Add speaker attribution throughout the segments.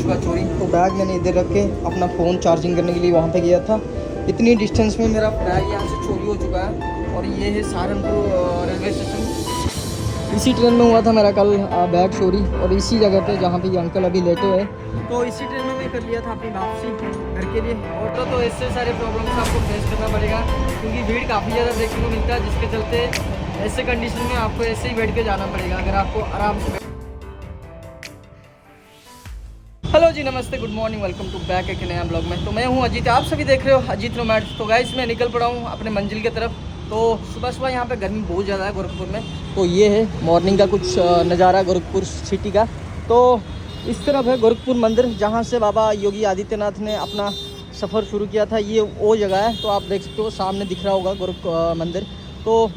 Speaker 1: चुका चोरी। तो बैग मैंने इधर रख के अपना फ़ोन चार्जिंग करने के लिए वहाँ पे गया था। इतनी डिस्टेंस में मेरा बैग यहाँ से चोरी हो चुका है। और ये है सहारनपुर रेलवे स्टेशन। इसी ट्रेन में हुआ था मेरा कल बैग चोरी, और इसी जगह पे जहाँ पे ये अंकल अभी लेटे हुए। तो इसी ट्रेन में मैं कर लिया था अपनी वापसी घर के लिए। और तो इससे सारे प्रॉब्लम्स आपको फेस करना पड़ेगा, क्योंकि भीड़ काफ़ी ज़्यादा देखने को मिलता है, जिसके चलते ऐसे कंडीशन में आपको ऐसे ही बैठ के जाना पड़ेगा अगर आपको आराम से। हेलो जी, नमस्ते, good morning, welcome to back एक नया ब्लॉग में। तो मैं हूं अजीत, आप सभी देख रहे हो अजीत नोमैड। तो गाइस मैं निकल पड़ा हूं अपने मंजिल की तरफ। तो सुबह सुबह यहाँ पे गर्मी बहुत ज़्यादा है गोरखपुर में। तो ये है मॉर्निंग का कुछ नज़ारा गोरखपुर सिटी का। तो इस तरफ है गोरखपुर मंदिर, जहाँ से बाबा योगी आदित्यनाथ ने अपना सफ़र शुरू किया था। ये वो जगह है। तो आप देख सकते हो सामने दिख रहा होगा गोरख मंदिर। तो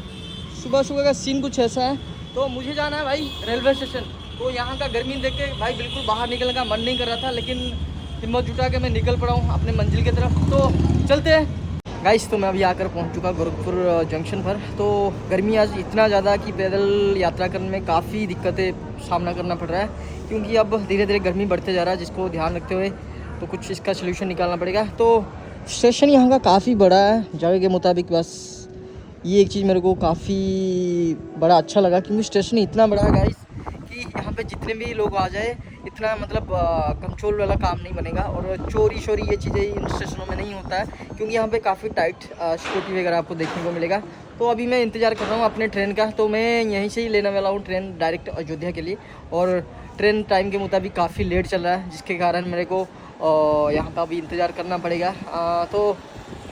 Speaker 1: सुबह सुबह का सीन कुछ ऐसा है। तो मुझे जाना है भाई रेलवे स्टेशन। तो यहाँ का गर्मी देख के भाई बिल्कुल बाहर निकलने का मन नहीं कर रहा था, लेकिन हिम्मत जुटा के मैं निकल पड़ा हूँ अपने मंजिल की तरफ। तो चलते हैं गाइस। तो मैं अभी आकर पहुँच चुका गोरखपुर जंक्शन पर। तो गर्मी आज इतना ज़्यादा कि पैदल यात्रा करने में काफ़ी दिक्कतें सामना करना पड़ रहा है, क्योंकि अब धीरे धीरे गर्मी बढ़ते जा रहा है, जिसको ध्यान रखते हुए तो कुछ इसका सोल्यूशन निकालना पड़ेगा। तो स्टेशन यहाँ का काफ़ी बड़ा है जगह के मुताबिक। बस ये एक चीज़ मेरे को काफ़ी बड़ा अच्छा लगा, क्योंकि स्टेशन इतना बड़ा है गाइस कि यहाँ पे जितने भी लोग आ जाए इतना मतलब कंट्रोल वाला काम नहीं बनेगा। और चोरी शोरी ये चीज़ें इन स्टेशनों में नहीं होता है, क्योंकि यहाँ पे काफ़ी टाइट सिक्योरिटी वगैरह आपको देखने को मिलेगा। तो अभी मैं इंतज़ार कर रहा हूँ अपने ट्रेन का। तो मैं यहीं से ही लेने वाला हूँ ट्रेन डायरेक्ट अयोध्या के लिए। और ट्रेन टाइम के मुताबिक काफ़ी लेट चल रहा है, जिसके कारण मेरे को यहाँ पर अभी इंतज़ार करना पड़ेगा। तो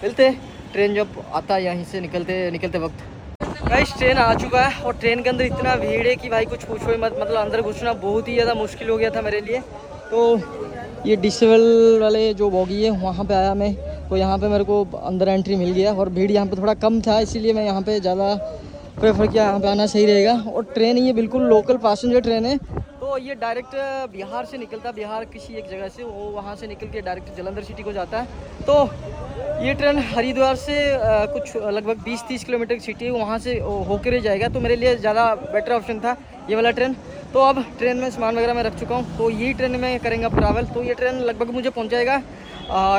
Speaker 1: मिलते ट्रेन जब आता है यहीं से निकलते वक्त। गाइस ट्रेन आ चुका है, और ट्रेन के अंदर इतना भीड़ है कि भाई कुछ पूछो ही मत। मतलब अंदर घुसना बहुत ही ज़्यादा मुश्किल हो गया था मेरे लिए। तो ये डिसेबल वाले जो बोगी है वहाँ पे आया मैं। तो यहाँ पे मेरे को अंदर एंट्री मिल गया, और भीड़ यहाँ पे थोड़ा कम था, इसीलिए मैं यहाँ पे ज़्यादा प्रेफर किया, यहाँ पे आना सही रहेगा। और ट्रेन ये बिल्कुल लोकल पैसेंजर ट्रेन है। तो ये डायरेक्ट बिहार से निकलता है, बिहार किसी एक जगह से, वो वहाँ से निकल के डायरेक्ट जलंधर सिटी को जाता है। तो ये ट्रेन हरिद्वार से कुछ लगभग 20-30 किलोमीटर की सिटी है, वहाँ से होकर जाएगा। तो मेरे लिए ज़्यादा बेटर ऑप्शन था ये वाला ट्रेन। तो अब ट्रेन में सामान वगैरह मैं रख चुका हूँ, तो यही ट्रेन में करेंगे अब ट्रैवल। तो ये ट्रेन लगभग मुझे पहुँचाएगा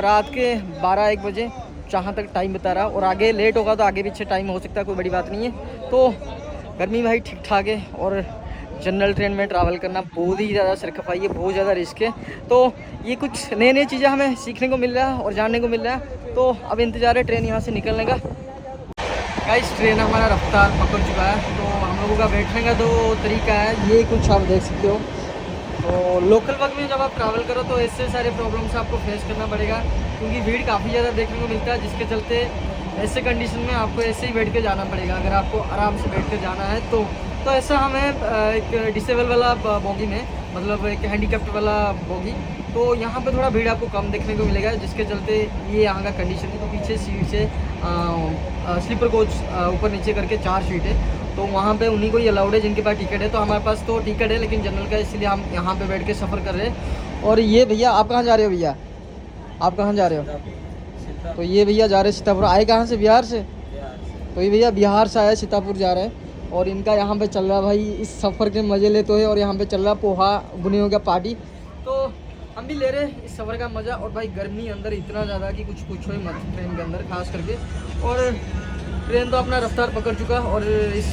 Speaker 1: रात के 12-1 बजे, जहाँ तक टाइम बता रहा। और आगे लेट होगा तो आगे पीछे टाइम हो सकता है, कोई बड़ी बात नहीं है। तो गर्मी भाई ठीक ठाक है, और जनरल ट्रेन में ट्रैवल करना बहुत ही ज़्यादा सिरखपाई है, बहुत ज़्यादा रिस्क है। तो ये कुछ नई नई चीज़ें हमें सीखने को मिल रहा है और जानने को मिल रहा है। तो अब इंतज़ार है ट्रेन यहाँ से निकलने का। गाइस ट्रेन हमारा रफ्तार पकड़ चुका है। तो हम लोगों का बैठने का जो तरीका है ये कुछ आप देख सकते हो। तो लोकल वर्क में जब आप ट्रैवल करो तो ऐसे सारे प्रॉब्लम्स आपको फेस करना पड़ेगा, क्योंकि भीड़ काफ़ी ज़्यादा देखने को मिलता है, जिसके चलते ऐसे कंडीशन में आपको ऐसे ही बैठ के जाना पड़ेगा अगर आपको आराम से बैठ कर जाना है। तो ऐसा हमें एक डिसेबल वाला बोगी में, मतलब एक हैंडीकैप्ट वाला बोगी, तो यहाँ पे थोड़ा भीड़ आपको कम देखने को मिलेगा, जिसके चलते ये यहाँ का कंडीशन है। तो पीछे सीट से स्लीपर कोच ऊपर नीचे करके 4 सीट है। तो वहाँ पे उन्हीं को ही अलाउड है जिनके पास टिकट है। तो हमारे पास तो टिकट है लेकिन जनरल का, इसलिए हम यहाँ पे बैठ के सफ़र कर रहे हैं। और ये भैया आप कहाँ जा रहे हो? भैया आप कहाँ जा रहे हो? तो ये भैया जा रहे हैं सीतापुर। आए कहाँ से? बिहार से। तो ये भैया बिहार से आया, सीतापुर जा रहे हैं। और इनका यहाँ पे चल रहा है भाई, इस सफ़र के मज़े लेते हुए। और यहाँ पे चल रहा पोहा बुनियों का पार्टी। तो हम भी ले रहे हैं इस सफ़र का मज़ा। और भाई गर्मी अंदर इतना ज़्यादा कि कुछ पूछो ही मत ट्रेन के अंदर खास करके। और ट्रेन तो अपना रफ्तार पकड़ चुका, और इस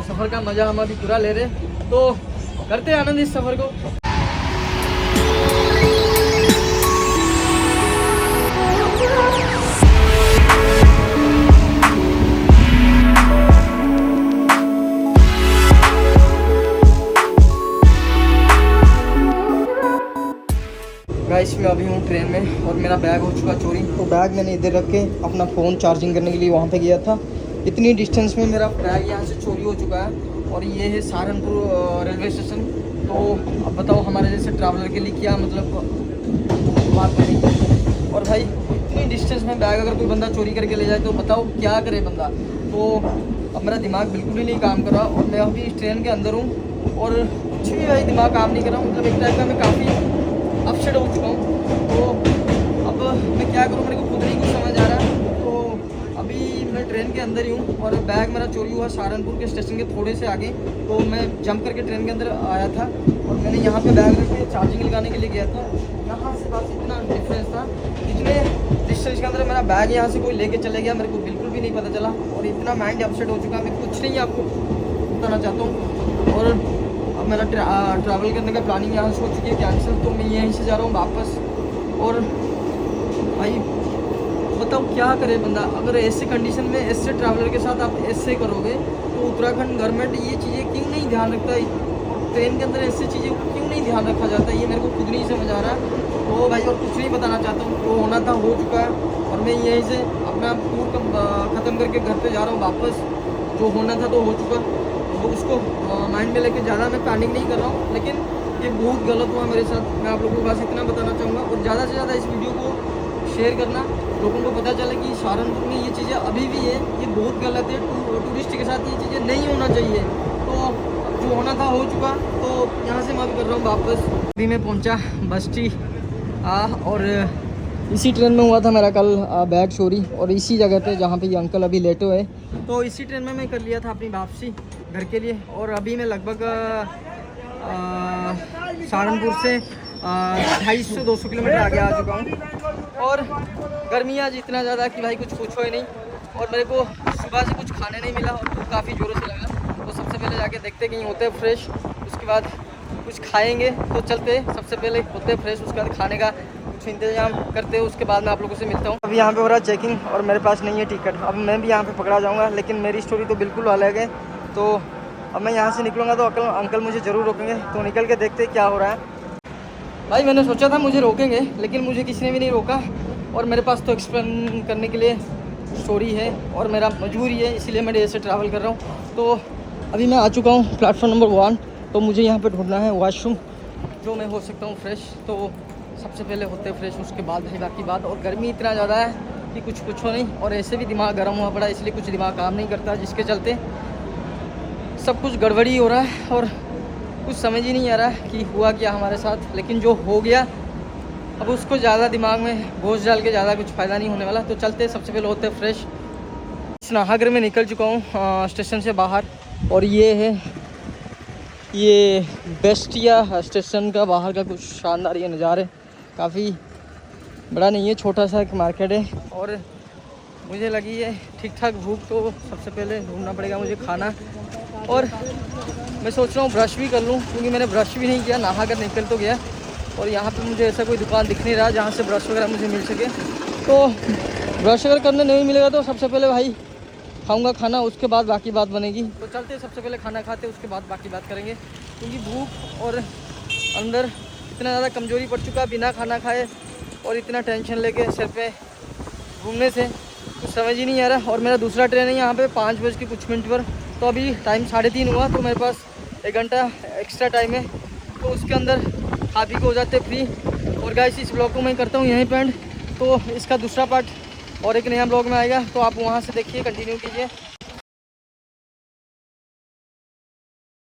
Speaker 1: सफ़र का मज़ा हम अभी पूरा ले रहे हैं। तो करते हैं आनंद इस सफ़र को। गाइस मैं अभी हूँ ट्रेन में, और मेरा बैग हो चुका चोरी। तो बैग मैंने इधर रख के अपना फ़ोन चार्जिंग करने के लिए वहाँ पे गया था। इतनी डिस्टेंस में मेरा बैग यहाँ से चोरी हो चुका है। और ये है सहारनपुर रेलवे स्टेशन। तो अब बताओ हमारे जैसे ट्रैवलर के लिए क्या मतलब बात करें। और भाई इतनी डिस्टेंस में बैग अगर कोई बंदा चोरी करके ले जाए तो बताओ क्या करे बंदा। तो अब मेरा दिमाग बिल्कुल ही नहीं काम कर रहा, और मैं अभी इस ट्रेन के अंदर हूँ, और कुछ भी भाई दिमाग काम नहीं कर रहा हूँ। मतलब एक टाइप का मैं काफ़ी अपसेट हो चुका हूँ। तो अब मैं क्या करूँ, मेरे को खुद नहीं कुछ समझ आ रहा है। तो अभी मैं ट्रेन के अंदर ही हूँ, और बैग मेरा चोरी हुआ सहारनपुर के स्टेशन के थोड़े से आगे। तो मैं जंप करके ट्रेन के अंदर आया था, और मैं मैंने यहाँ पे बैग रख के चार्जिंग लगाने के लिए गया था, यहाँ से बस इतना डिफरेंस था, इतने डिस्टेंस के अंदर मेरा बैग यहाँ से कोई लेके चले गया, मेरे को बिल्कुल भी नहीं पता चला। और इतना माइंड अपसेट हो चुका, मैं कुछ नहीं आपको बताना चाहता हूँ। और अब मेरा ट्रैवल करने का प्लानिंग यहाँ से हो चुकी है कैंसिल, तो मैं यहीं से जा रहा हूँ वापस। और भाई बताओ क्या करे बंदा, अगर ऐसे कंडीशन में ऐसे ट्रैवलर के साथ आप ऐसे करोगे तो उत्तराखंड गवर्नमेंट ये चीज़ें क्यों नहीं ध्यान रखता, ट्रेन के अंदर ऐसी चीज़ें क्यों नहीं ध्यान रखा जाता, ये मेरे को खुद नहीं समझ आ रहा। तो भाई और कुछ नहीं बताना चाहता हूँ, वो होना था हो चुका है, और मैं यहीं से अपना टूर ख़त्म करके घर पे जा रहा हूँ वापस। जो होना था तो हो चुका, वो उसको माइंड में लेके ज़्यादा मैं प्लानिंग नहीं कर रहा हूँ, लेकिन ये बहुत गलत हुआ मेरे साथ। मैं आप लोगों को बस इतना बताना चाहूँगा, और ज़्यादा से ज़्यादा इस वीडियो को शेयर करना, लोगों को पता चले कि सहारनपुर में ये चीज़ें अभी भी है, ये बहुत गलत है। टूरिस्ट के साथ ये चीज़ें नहीं होना चाहिए। तो जो होना था हो चुका, तो यहाँ से मैं भी कर रहा हूँ वापस। अभी मैं पहुँचा बस्ती, और इसी ट्रेन में हुआ था मेरा कल बैग चोरी, और इसी जगह पे जहाँ पे ये अंकल अभी लेटे हुए, तो इसी ट्रेन में मैं कर लिया था अपनी वापसी घर के लिए। और अभी मैं लगभग सहारनपुर से 250-200 किलोमीटर आगे आ चुका हूँ। और गर्मी आज इतना ज़्यादा कि भाई कुछ पूछो ही नहीं, और मेरे को सुबह से कुछ खाने नहीं मिला, और भूख काफ़ी ज़ोरों से लगा। तो सबसे पहले जाके देखते कहीं होते हैं फ्रेश, उसके बाद कुछ खाएंगे। तो चलते सबसे पहले होते फ्रेश, उसके बाद खाने का कुछ इंतजाम करते हैं, उसके बाद मैं आप लोगों से मिलता हूँ। अभी यहाँ पे हो रहा है चेकिंग, और मेरे पास नहीं है टिकट। अब मैं भी यहाँ पे पकड़ा जाऊँगा, लेकिन मेरी स्टोरी तो बिल्कुल अलग है। तो अब मैं यहाँ से निकलूँगा तो अंकल मुझे ज़रूर रोकेंगे, तो निकल के देखते क्या हो रहा है। भाई मैंने सोचा था मुझे रोकेंगे, लेकिन मुझे किसी ने भी नहीं रोका, और मेरे पास तो एक्सप्लेन करने के लिए स्टोरी है, और मेरा मजबूरी है, इसीलिए मैं ऐसे ट्रैवल कर रहा हूँ। तो अभी मैं आ चुका हूँ प्लेटफॉर्म नंबर 1, तो मुझे यहाँ पे ढूंढना है वॉशरूम, जो मैं हो सकता हूँ फ्रेश। तो सबसे पहले होते फ्रेश, उसके बाद भाई बाकी बात। और गर्मी इतना ज़्यादा है कि कुछ पूछो नहीं, और ऐसे भी दिमाग गर्म हुआ पड़ा, इसलिए कुछ दिमाग काम नहीं करता, जिसके चलते सब कुछ गड़बड़ी हो रहा है, और कुछ समझ ही नहीं आ रहा है कि हुआ क्या हमारे साथ। लेकिन जो हो गया, अब उसको ज़्यादा दिमाग में बोझ डाल के ज़्यादा कुछ फ़ायदा नहीं होने वाला। तो चलते सबसे पहले होते फ्रेश। नाहरगढ़ में निकल चुका हूँ स्टेशन से बाहर, और ये है ये बेस्टिया स्टेशन का बाहर का कुछ शानदार ये नज़ारे। काफ़ी बड़ा नहीं है, छोटा सा एक मार्केट है, और मुझे लगी है ठीक ठाक भूख। तो सबसे पहले ढूंढना पड़ेगा मुझे खाना, और मैं सोच रहा हूँ ब्रश भी कर लूँ, क्योंकि मैंने ब्रश भी नहीं किया, नहा कर निकल तो गया। और यहाँ पे मुझे ऐसा कोई दुकान दिख नहीं रहा जहाँ से ब्रश वगैरह मुझे मिल सके। तो ब्रश अगर करने नहीं मिलेगा तो सबसे पहले भाई खाऊंगा खाना, उसके बाद बाकी बात बनेगी। तो चलते सबसे पहले खाना खाते, उसके बाद बाकी बात करेंगे, क्योंकि भूख और अंदर इतना ज़्यादा कमज़ोरी पड़ चुका, बिना खाना खाए और इतना टेंशन लेके सिर पे घूमने से कुछ समझ ही नहीं आ रहा। और मेरा दूसरा ट्रेन है यहाँ पे 5 बज के कुछ मिनट पर, तो अभी टाइम 3:30 हुआ, तो मेरे पास 1 घंटा एक्स्ट्रा टाइम है, तो उसके अंदर खा पी के हो जाते फ्री। और गाइस इस ब्लॉग को मैं करता हूँ यहीं पे एंड, तो इसका दूसरा पार्ट और एक नया ब्लॉग में आएगा, तो आप वहाँ से देखिए, कंटिन्यू कीजिए।